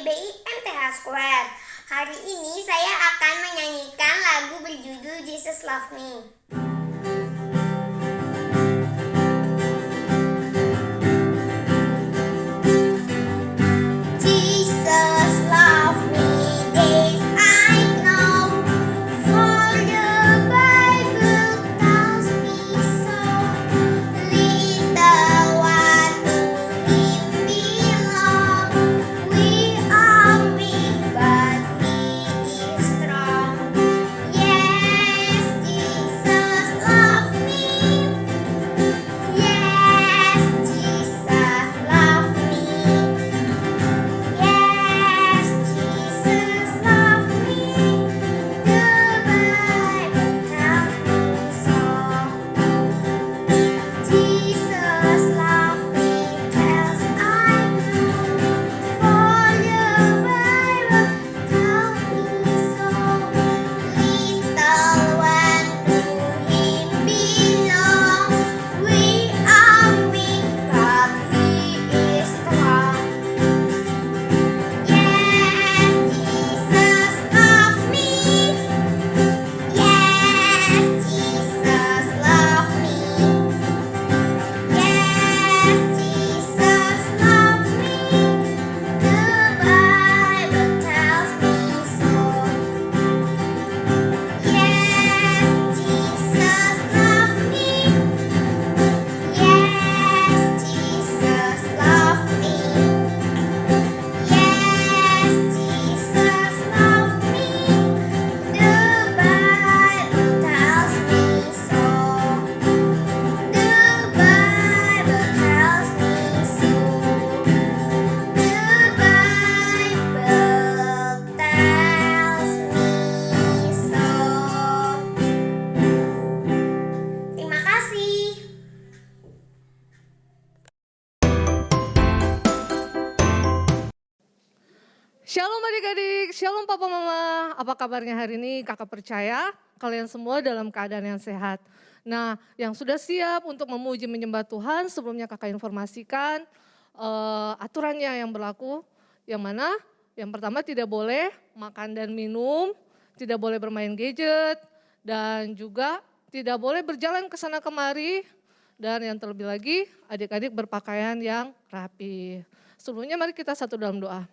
GBI MTH Square. Hari ini saya akan menyanyikan lagu berjudul Jesus Love Me. Jesus love me, this I know, for the Bible tells me so. Little one to Him belong. We are weak, but He is strong. Yes, Jesus love me. Yes, Jesus love me. Yes, Jesus love me. The Bible tells me so. Jesus love me, 'cause I know, for the Bible tells me so. Little one to Him belong. We are weak, but He is strong. Yes, Jesus love me. Yes, Jesus love me. Yes, Jesus love me. The Bible tells me so. Yes, Jesus love me. Yes, Jesus love me. Yes, Jesus love me. The Bible tells me so. The Bible tells me so. The Bible tells me so. Terima kasih. Shalom adik-adik, shalom papa mama. Apa kabarnya hari ini? Kakak percaya kalian semua dalam keadaan yang sehat. Nah, yang sudah siap untuk memuji menyembah Tuhan, sebelumnya kakak informasikan aturannya yang berlaku. Yang mana? Yang pertama tidak boleh makan dan minum, tidak boleh bermain gadget, dan juga tidak boleh berjalan ke sana kemari. Dan yang terlebih lagi, adik-adik berpakaian yang rapi. Sebelumnya mari kita satu dalam doa.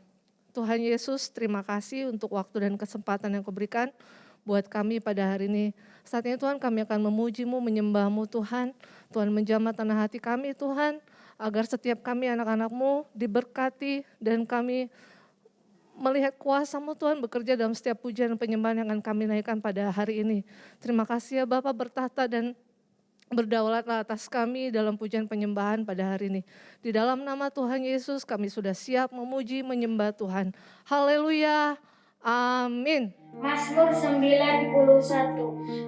Tuhan Yesus, terima kasih untuk waktu dan kesempatan yang Kau berikan buat kami pada hari ini. Saatnya Tuhan kami akan memuji-Mu, menyembah-Mu Tuhan. Tuhan menjamah tanah hati kami Tuhan, agar setiap kami anak-anak-Mu diberkati dan kami melihat kuasa-Mu Tuhan bekerja dalam setiap pujian dan penyembahan yang akan kami naikkan pada hari ini. Terima kasih ya Bapa bertahta dan berdaulatlah atas kami dalam pujian penyembahan pada hari ini. Di dalam nama Tuhan Yesus kami sudah siap memuji menyembah Tuhan. Haleluya. Amin. Mazmur 91.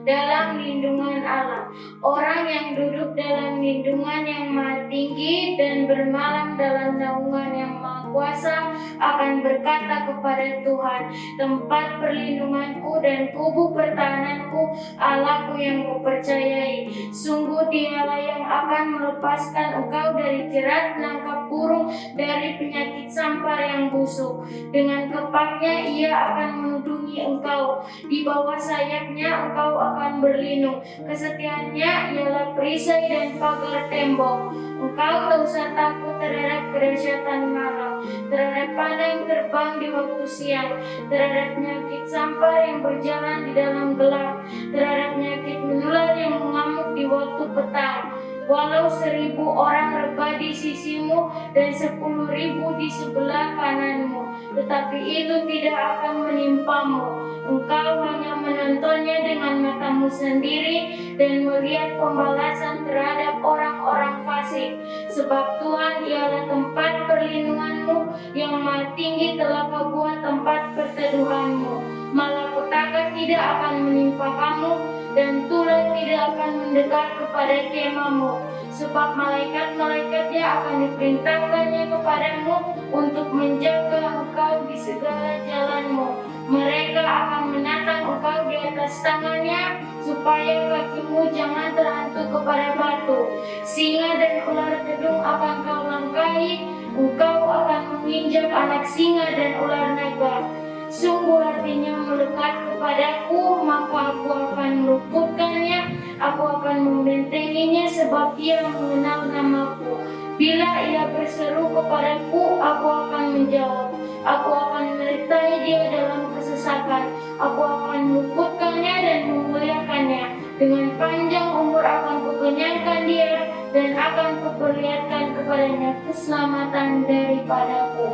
Dalam lindungan Allah. Orang yang duduk dalam lindungan yang maha tinggi dan bermalam dalam naungan yang maha kuasa akan berkata kepada Tuhan, tempat perlindunganku dan kubu pertahananku, Allahku yang kupercayai. Sungguh Dialah yang akan melepaskan engkau dari jerat nangkap burung, dari penyakit sampar yang busuk. Dengan kepaknya Ia akan melindungi engkau, di bawah sayapnya engkau akan berlindung. Kesetiaannya ialah perisai dan pagar tembok. Engkau tak usah takut terhadap kedahsyatan malam, terhadap panah yang terbang di waktu siang, terhadap penyakit sampar yang berjalan di dalam gelap, terhadap penyakit menular yang mengamuk di waktu petang. Walau 1.000 orang rebah di sisimu dan 10.000 di sebelah kananmu, tetapi itu tidak akan menimpamu. Engkau hanya menontonnya dengan matamu sendiri dan melihat pembalasan terhadap orang-orang fasik. Sebab Tuhan ialah tempat perlindunganmu, yang maha tinggi telah Kau buat tempat perteduhanmu. Malapetaka tidak akan menimpa kamu, dan tulah tidak akan mendekat kepada kemahmu. Sebab malaikat-malaikatnya akan diperintahkannya kepadamu untuk menjaga engkau di segala jalanmu. Mereka akan menatang engkau di atas tangannya, supaya kakimu jangan terhantuk kepada batu. Singa dan ular gedung akan kau langkahi, engkau akan menginjak anak singa dan ular naga. Sungguh hatinya melekat kepadaku, maka aku akan meluputkannya, aku akan membentenginya sebab ia mengenal namaku. Bila ia berseru kepadaku, aku akan menjawab. Aku akan menyertai dia dalam kesesakan. Aku akan meluputkannya dan memuliakannya. Dengan panjang umur akan kukenyangkan dia dan akan kuperlihatkan kepadanya keselamatan daripadaku.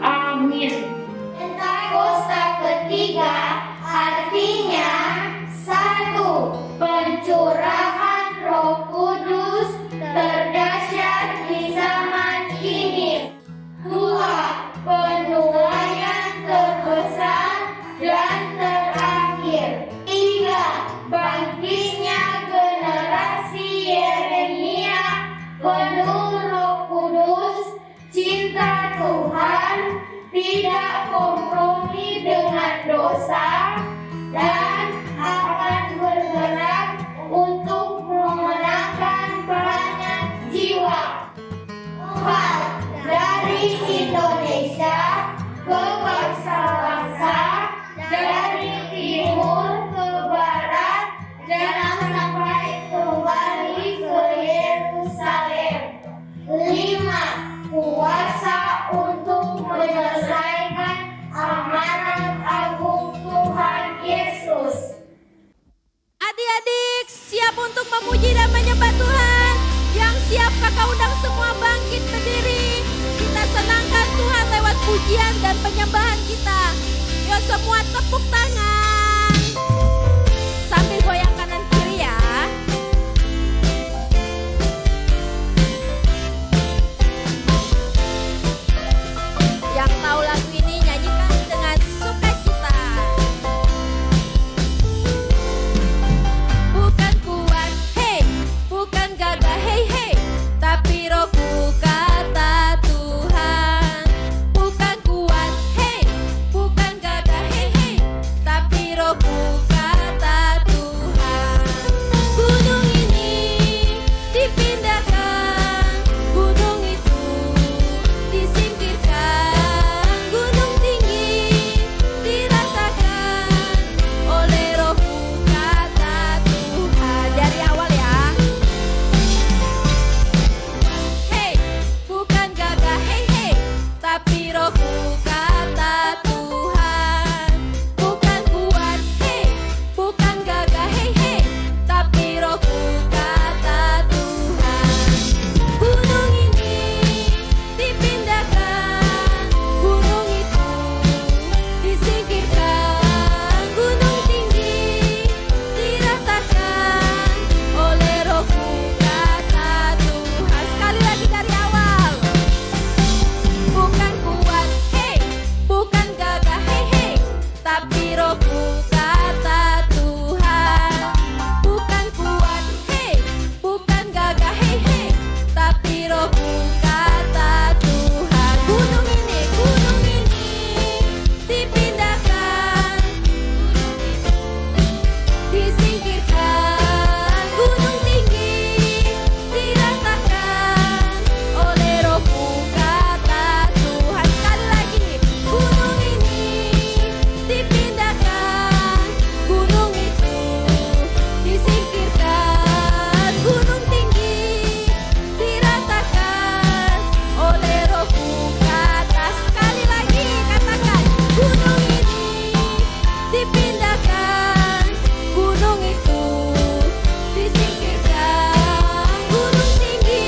Amin. Pentakosta ketiga artinya 1. Pencurahan Roh Kudus terdahsyat di zaman ini. 2. Penuaian terbesar dan terakhir. 3. Bangkitnya generasi Yeremia penuh Roh Kudus, cinta Tuhan, tidak kompromi dengan dosa, dan akan bergerak untuk memenangkan banyak jiwa. 4. Dari Indonesia ke bangsa-bangsa, dari timur ke barat, dan sampai kembali ke Yerusalem. 5. Kuasa untuk menyelesaikan amanat agung Tuhan Yesus. Adik-adik, siap untuk memuji dan menyembah Tuhan? Yang siap kakak undang semua bangkit berdiri. Kita senangkan Tuhan lewat pujian dan penyembahan kita. Yuk semua tepuk tangan. Sambil goyang kanan kiri ya. Yang tahu lagu ini nyanyikan dengan sukacita. Bukan kuat, hey, bukan gagah, hey, hey, tapi rohku kata Tuhan. Bukan kuat, hey, bukan gagah, hey, hey, tapi rohku kata Tuhan. Gunung ini dipindahkan, gunung itu disingkirkan, gunung tinggi diratakan oleh rohku kata Tuhan. Dari awal ya. Hey, bukan gagah, hey, hey, tapi rohku kata Tuhan. Bukan kuat, hey, bukan gagah, hey, hey, tapi rohku kata Tuhan. Gunung ini dipindahkan, gunung itu disingkirkan, gunung tinggi diratakan oleh rohku kata Tuhan. Sekali lagi dari awal. Bukan kuat, hey, bukan gagah, hey, hey, tapi rohku kata Tuhan. Bukan kuat, hey, bukan gagah, hey, hey, tapi rohku kata Tuhan. Gunung ini dipindahkan, disingkirkan, gunung tinggi diratakan oleh rohku kata Tuhan. Sekali lagi, gunung ini dipindahkan, gunung itu disingkirkan, gunung tinggi diratakan oleh rohku kata. Sekali lagi katakan, gunung ini dipindahkan, gunung itu disingkirkan, gunung tinggi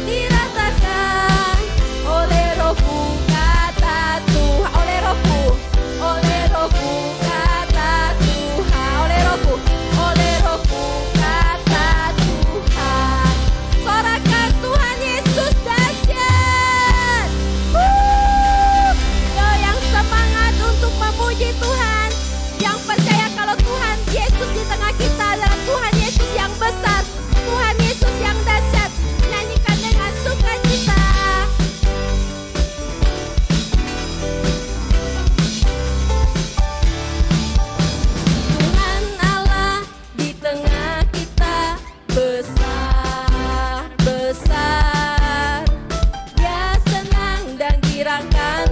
diratakan oleh rohku kata Tuhan. Oleh rohku kata Tuhan. Oleh rohku kata Tuhan. Sorakan Tuhan Yesus dahsyat. Yo yang semangat untuk memuji Tuhan, yang percaya kalau Tuhan Yesus di tengah kita adalah Tuhan Yesus yang besar, Tuhan Yesus yang dahsyat. Nyanyikan dengan sukacita. Tuhan Allah di tengah kita besar, besar. Dia senang dan girangkan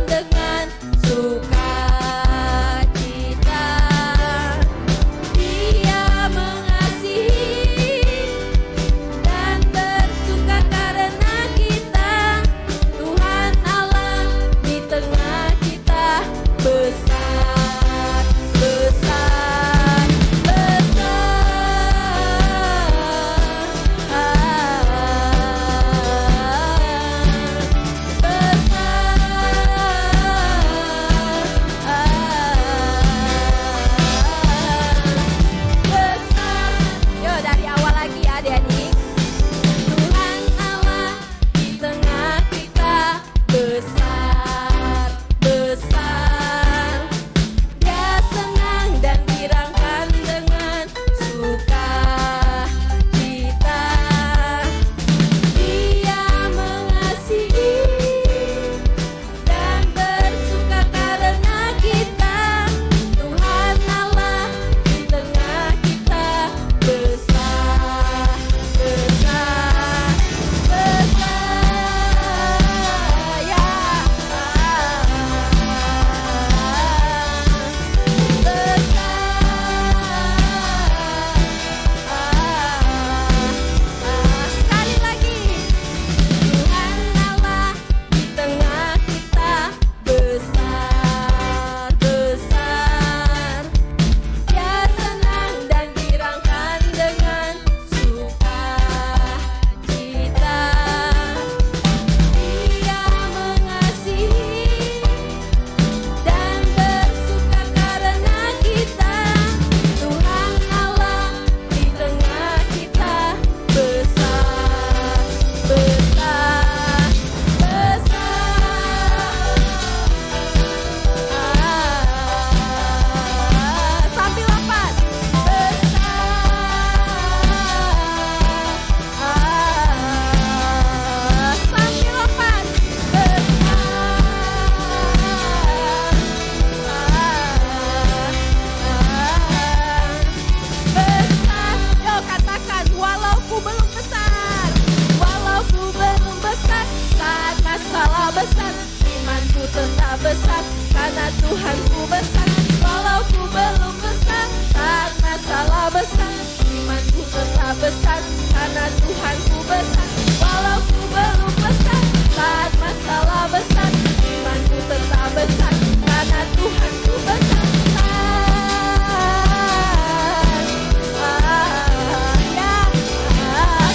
besar, karena Tuhanku besar. Walau ku belum besar, tak masalah besar. Imanku tetap besar, karena Tuhanku besar. Walau ku belum besar, tak masalah besar. Imanku tetap besar, karena Tuhanku besar.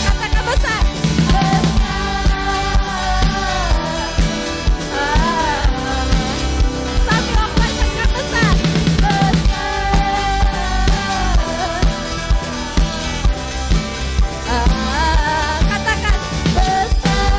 Katakan besar. Sambil lompat besar. Katakan besar.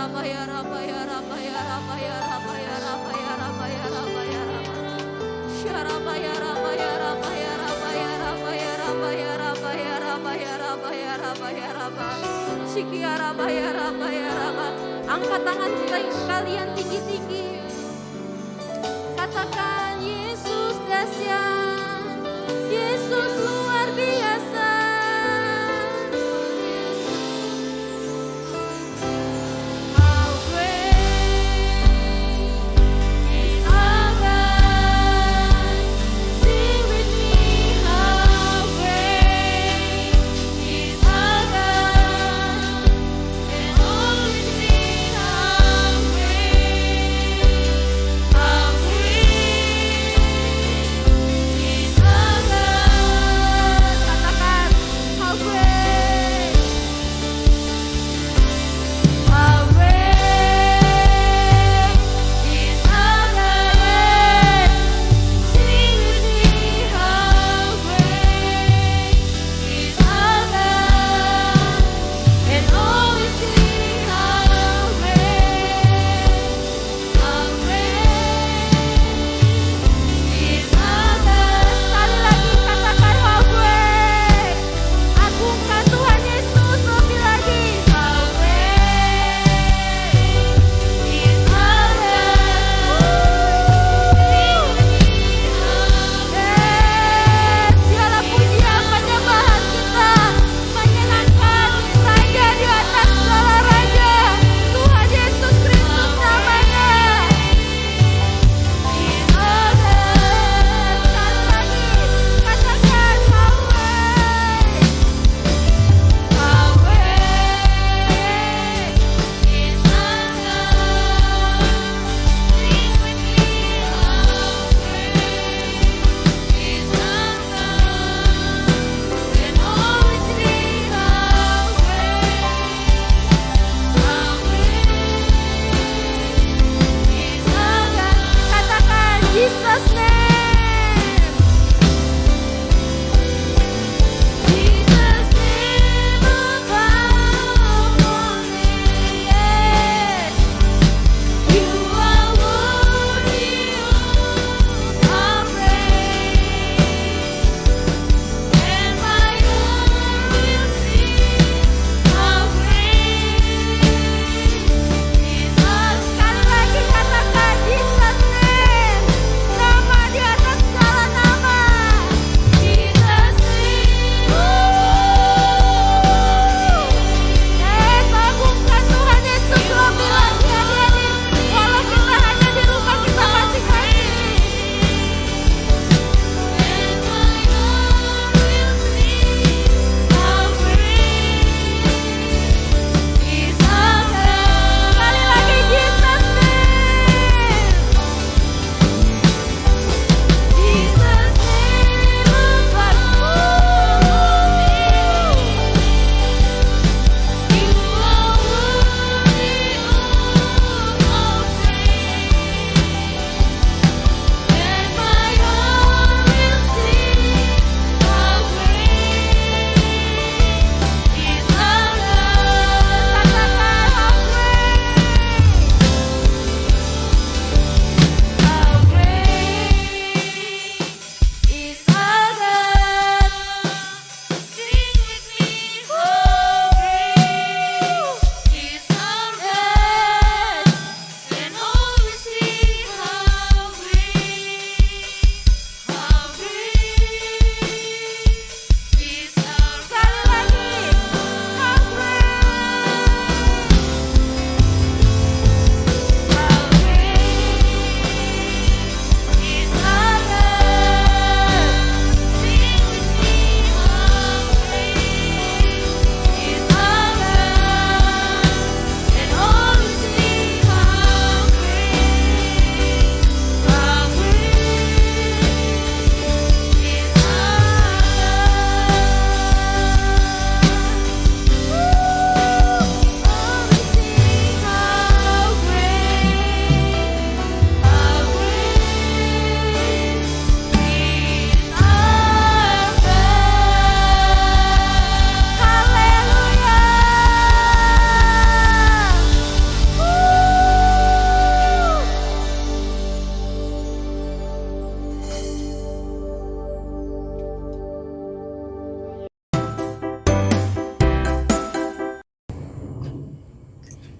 Raba ya Raba ya Raba ya Raba ya Raba ya Raba ya Raba ya Raba ya Raba. Syaraba ya Raba ya Raba ya Raba ya Raba ya Raba ya Raba ya Raba ya Raba ya Raba ya Raba. Shiki ya Raba ya Raba ya Raba. Angkat tangan kalian tinggi-tinggi. Katakan Yesus dahsyat, Yesus luar biasa. How great is our God. Sing with me, how great is our God. And all with me, how great is our God.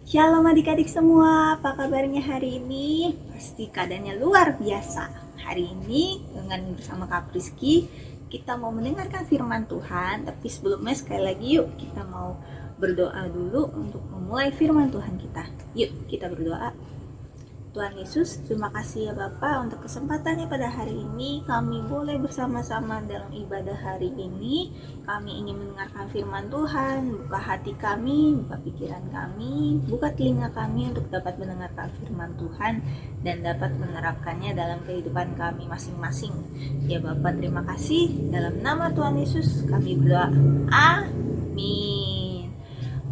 Shalom adik-adik semua, apa kabarnya hari ini? Pasti keadaannya luar biasa. Hari ini dengan bersama Kak Priski, kita mau mendengarkan firman Tuhan. Tapi sebelumnya sekali lagi yuk kita mau berdoa dulu untuk memulai firman Tuhan kita. Yuk kita berdoa. Tuhan Yesus, terima kasih ya Bapa untuk kesempatannya pada hari ini. Kami boleh bersama-sama dalam ibadah hari ini. Kami ingin mendengarkan firman Tuhan. Buka hati kami, buka pikiran kami, buka telinga kami untuk dapat mendengarkan firman Tuhan dan dapat menerapkannya dalam kehidupan kami masing-masing. Ya Bapa, terima kasih. Dalam nama Tuhan Yesus kami berdoa. Amin.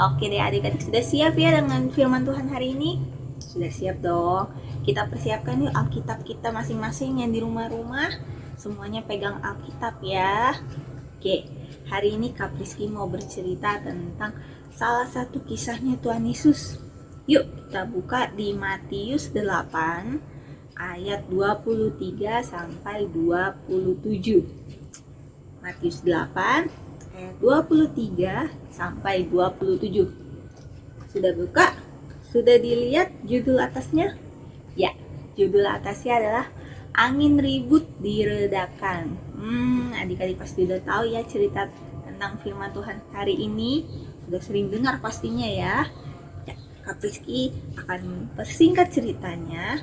Oke deh adik-adik, sudah siap ya dengan firman Tuhan hari ini? Sudah siap dong. Kita persiapkan yuk Alkitab kita masing-masing yang di rumah-rumah. Semuanya pegang Alkitab ya. Oke, hari ini Kak Priski mau bercerita tentang salah satu kisahnya Tuhan Yesus. Yuk kita buka di Matius 8 ayat 23 sampai 27. Matius 8 ayat 23 sampai 27. Sudah buka? Sudah dilihat judul atasnya? Ya, judul atasnya adalah Angin Ribut Diredakan. Adik-adik pasti udah tahu ya cerita tentang firman Tuhan hari ini. Sudah sering dengar pastinya ya. Kak Priski akan persingkat ceritanya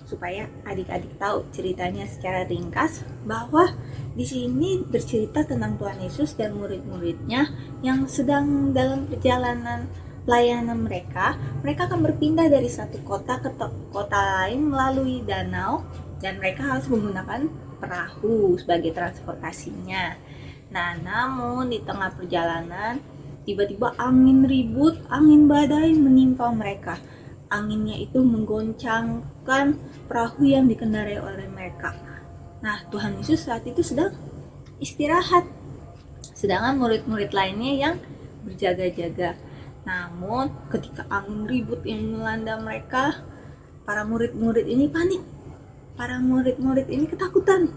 supaya adik-adik tahu ceritanya secara ringkas, bahwa di sini bercerita tentang Tuhan Yesus dan murid-muridnya yang sedang dalam perjalanan pelayanan mereka akan berpindah dari satu kota ke kota lain melalui danau, dan mereka harus menggunakan perahu sebagai transportasinya. Nah, namun di tengah perjalanan tiba-tiba angin ribut, angin badai menimpa mereka. Anginnya itu menggoncangkan perahu yang dikendarai oleh mereka. Nah, Tuhan Yesus saat itu sedang istirahat, sedangkan murid-murid lainnya yang berjaga-jaga. Namun ketika angin ribut yang melanda mereka, para murid-murid ini panik. Para murid-murid ini ketakutan.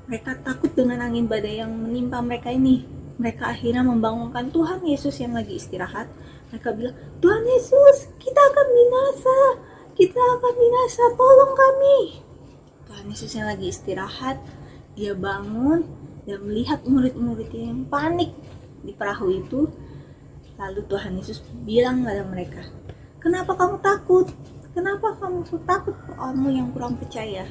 Mereka takut dengan angin badai yang menimpa mereka ini. Mereka akhirnya membangunkan Tuhan Yesus yang lagi istirahat. Mereka bilang, Tuhan Yesus, kita akan binasa. Kita akan binasa, tolong kami. Tuhan Yesus yang lagi istirahat, dia bangun dan melihat murid-murid yang panik di perahu itu. Lalu Tuhan Yesus bilang pada mereka, kenapa kamu takut? Kenapa kamu takut, kamu yang kurang percaya?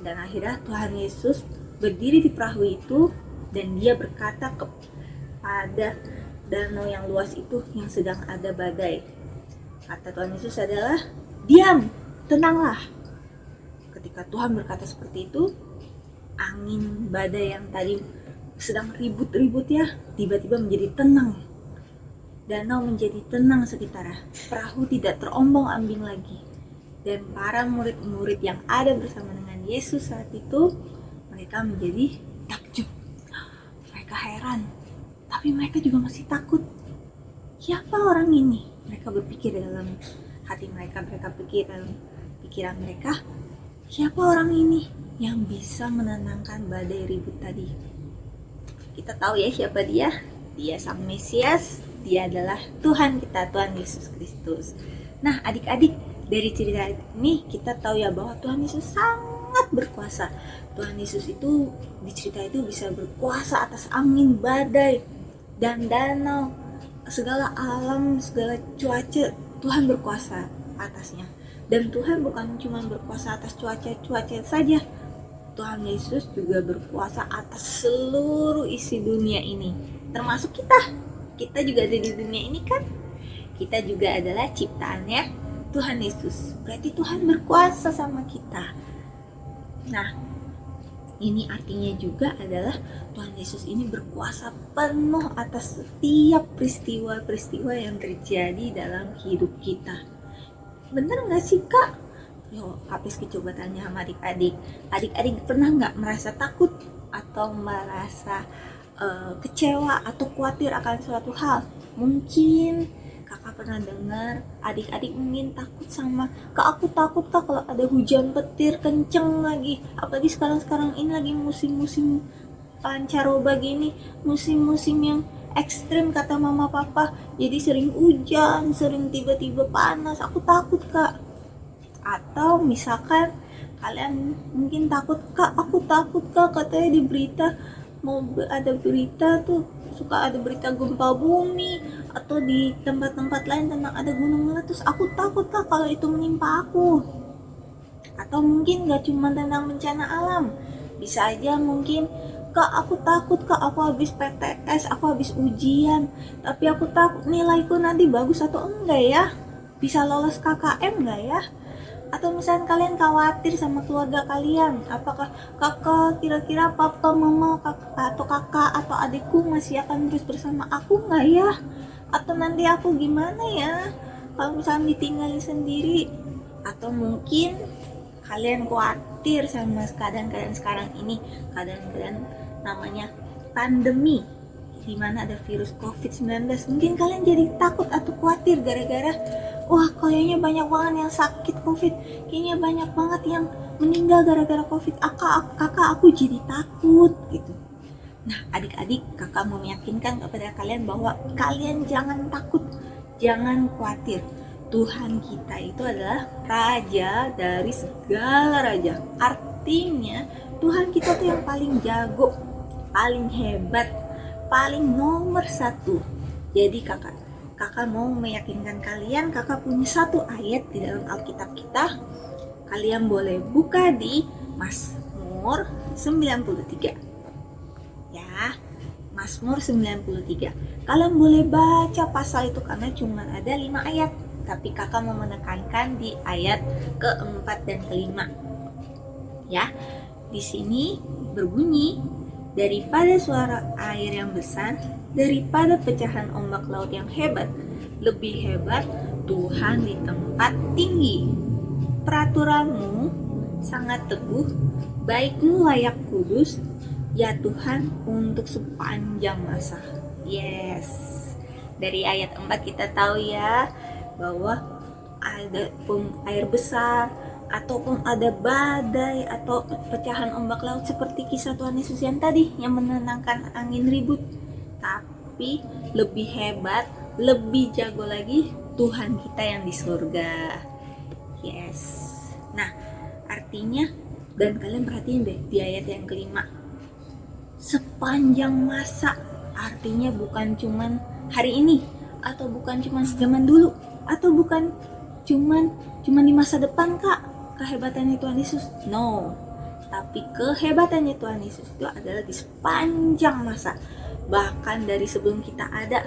Dan akhirnya Tuhan Yesus berdiri di perahu itu dan dia berkata kepada danau yang luas itu yang sedang ada badai. Kata Tuhan Yesus adalah, diam, tenanglah. Ketika Tuhan berkata seperti itu, angin badai yang tadi sedang ribut-ribut ya, tiba-tiba menjadi tenang. Danau menjadi tenang sekitarnya, perahu tidak terombang-ambing lagi. Dan para murid-murid yang ada bersama dengan Yesus saat itu, mereka menjadi takjub. Mereka heran, tapi mereka juga masih takut. Siapa orang ini? Mereka berpikir dalam hati mereka pikir dalam pikiran mereka, siapa orang ini yang bisa menenangkan badai ribut tadi? Kita tahu ya siapa dia? Dia Sang Mesias. Dia adalah Tuhan kita, Tuhan Yesus Kristus. Nah adik-adik, dari cerita ini kita tahu ya bahwa Tuhan Yesus sangat berkuasa. Tuhan Yesus itu di cerita itu bisa berkuasa atas angin, badai, dan danau. Segala alam, segala cuaca, Tuhan berkuasa atasnya. Dan Tuhan bukan cuma berkuasa atas cuaca saja. Tuhan Yesus juga berkuasa atas seluruh isi dunia ini, termasuk kita. Kita juga ada di dunia ini kan? Kita juga adalah ciptaannya Tuhan Yesus. Berarti Tuhan berkuasa sama kita. Nah, ini artinya juga adalah Tuhan Yesus ini berkuasa penuh atas setiap peristiwa-peristiwa yang terjadi dalam hidup kita. Bener gak sih Kak? Yo, Kak Priski coba tanya sama adik-adik. Adik-adik pernah gak merasa takut atau merasa kecewa atau khawatir akan suatu hal? Mungkin kakak pernah dengar adik-adik mungkin takut sama, Kak aku takut Kak kalau ada hujan petir kenceng lagi, apalagi sekarang ini lagi musim-musim pancaroba gini, musim-musim yang ekstrim kata mama papa. Jadi sering hujan, sering tiba-tiba panas. Aku takut kak. Atau misalkan kalian mungkin takut, kak aku takut kak, katanya di berita mau ada berita tuh, suka ada berita gempa bumi atau di tempat-tempat lain tentang ada gunung meletus. Aku takut kak kalau itu menimpa aku. Atau mungkin gak cuma tentang bencana alam, bisa aja mungkin, kak aku takut kak, aku habis PTS, aku habis ujian, tapi aku takut nilaiku nanti bagus atau enggak ya, bisa lolos KKM enggak ya. Atau misalnya kalian khawatir sama keluarga kalian, apakah kakak, kira-kira papa, mama, kakak atau adikku masih akan terus bersama aku nggak ya? Atau nanti aku gimana ya kalau misalnya ditinggalin sendiri? Atau mungkin kalian khawatir sama keadaan sekarang ini, keadaan namanya pandemi, di mana ada virus COVID-19. Mungkin kalian jadi takut atau khawatir gara-gara, wah kayaknya banyak banget yang sakit COVID, kayaknya banyak banget yang meninggal gara-gara COVID. Kakak aku jadi takut gitu. Nah adik-adik, kakak mau meyakinkan kepada kalian bahwa kalian jangan takut, jangan khawatir. Tuhan kita itu adalah raja dari segala raja. Artinya Tuhan kita tuh yang paling jago, paling hebat, paling nomor 1. Jadi kakak mau meyakinkan kalian, kakak punya satu ayat di dalam Alkitab kita. Kalian boleh buka di Mazmur 93 ya, Mazmur 93. Kalian boleh baca pasal itu karena cuma ada 5 ayat, tapi kakak mau menekankan di ayat keempat dan kelima ya. Di sini berbunyi, daripada suara air yang besar, daripada pecahan ombak laut yang hebat, lebih hebat Tuhan di tempat tinggi. Peraturanmu sangat teguh, baikmu layak kudus, ya Tuhan untuk sepanjang masa. Yes, dari ayat 4 kita tahu ya bahwa ada air besar, ataupun ada badai atau pecahan ombak laut seperti kisah Tuhan Yesus yang tadi yang menenangkan angin ribut. Tapi lebih hebat, lebih jago lagi Tuhan kita yang di surga. Yes. Nah, artinya, dan kalian perhatiin deh di ayat yang kelima, sepanjang masa, artinya bukan cuman hari ini, atau bukan cuman zaman dulu, atau bukan cuman di masa depan kak kehebatannya Tuhan Yesus. No, tapi kehebatannya Tuhan Yesus itu adalah di sepanjang masa. Bahkan dari sebelum kita ada,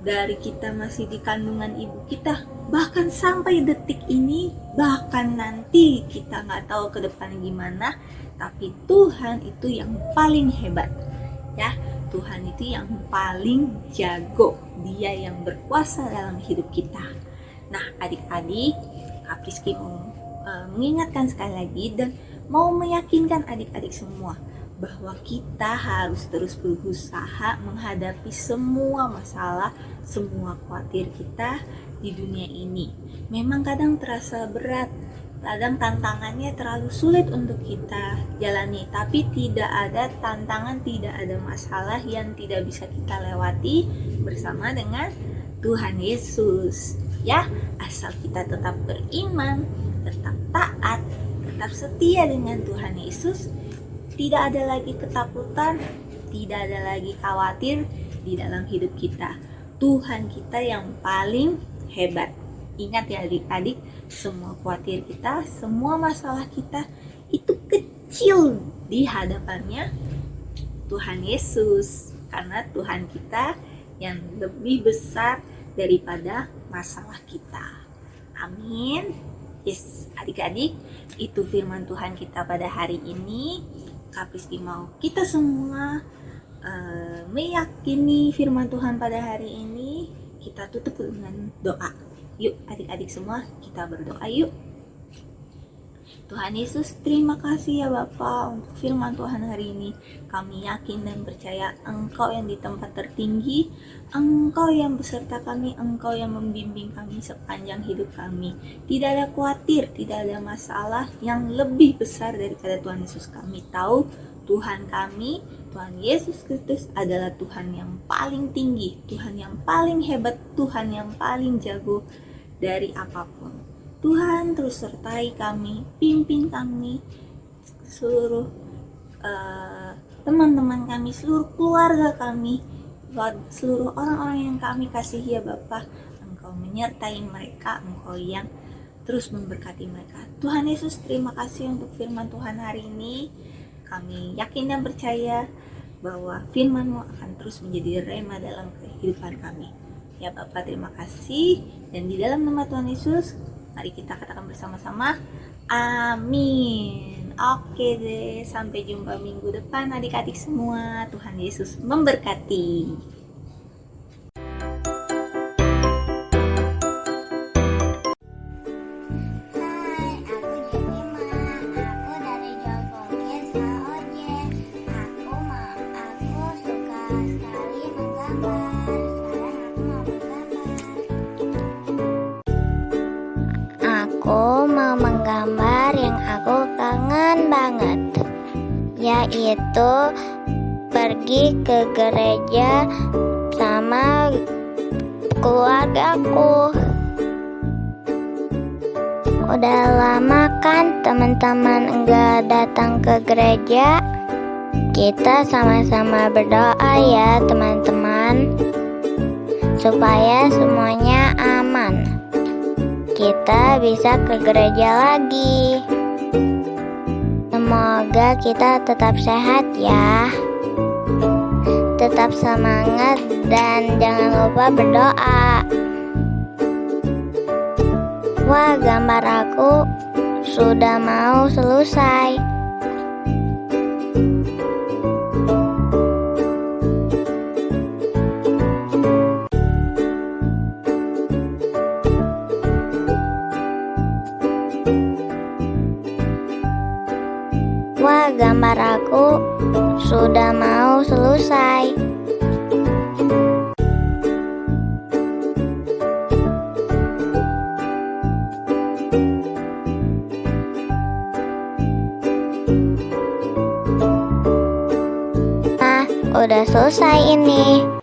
dari kita masih di kandungan ibu kita, bahkan sampai detik ini, bahkan nanti kita nggak tahu ke depan gimana, tapi Tuhan itu yang paling hebat ya. Tuhan itu yang paling jago, Dia yang berkuasa dalam hidup kita. Nah adik-adik, Kak Priski mau mengingatkan sekali lagi dan mau meyakinkan adik-adik semua bahwa kita harus terus berusaha menghadapi semua masalah, semua khawatir kita di dunia ini. Memang kadang terasa berat, kadang tantangannya terlalu sulit untuk kita jalani, tapi tidak ada tantangan, tidak ada masalah yang tidak bisa kita lewati bersama dengan Tuhan Yesus ya. Asal kita tetap beriman, tetap taat, tetap setia dengan Tuhan Yesus, tidak ada lagi ketakutan, tidak ada lagi khawatir di dalam hidup kita. Tuhan kita yang paling hebat. Ingat ya adik-adik, semua khawatir kita, semua masalah kita itu kecil di hadapannya Tuhan Yesus, karena Tuhan kita yang lebih besar daripada masalah kita. Amin. Yes, adik-adik, itu firman Tuhan kita pada hari ini. Kak Priski mau kita semua meyakini firman Tuhan pada hari ini. Kita tutup dengan doa. Yuk adik-adik semua, kita berdoa yuk. Tuhan Yesus, terima kasih ya Bapa untuk firman Tuhan hari ini. Kami yakin dan percaya Engkau yang di tempat tertinggi, Engkau yang beserta kami, Engkau yang membimbing kami sepanjang hidup kami. Tidak ada khawatir, tidak ada masalah yang lebih besar daripada Tuhan Yesus. Kami tahu Tuhan kami, Tuhan Yesus Kristus adalah Tuhan yang paling tinggi, Tuhan yang paling hebat, Tuhan yang paling jago dari apapun. Tuhan terus sertai kami, pimpin kami, seluruh teman-teman kami, seluruh keluarga kami, seluruh orang-orang yang kami kasihi ya Bapa. Engkau menyertai mereka, Engkau yang terus memberkati mereka. Tuhan Yesus, terima kasih untuk firman Tuhan hari ini. Kami yakin dan percaya bahwa firman-Mu akan terus menjadi rema dalam kehidupan kami. Ya Bapa, terima kasih. Dan di dalam nama Tuhan Yesus, mari kita katakan bersama-sama, amin. Oke deh, sampai jumpa minggu depan adik-adik semua. Tuhan Yesus memberkati. Aku mau menggambar yang aku kangen banget, yaitu pergi ke gereja sama keluargaku. Udah lama kan teman-teman enggak datang ke gereja. Kita sama-sama berdoa ya teman-teman, supaya semuanya aman. Kita bisa ke gereja lagi. Semoga kita tetap sehat ya. Tetap semangat dan jangan lupa berdoa. Wah, gambar aku sudah mau selesai. Wah, gambar aku sudah mau selesai. Nah, udah selesai ini.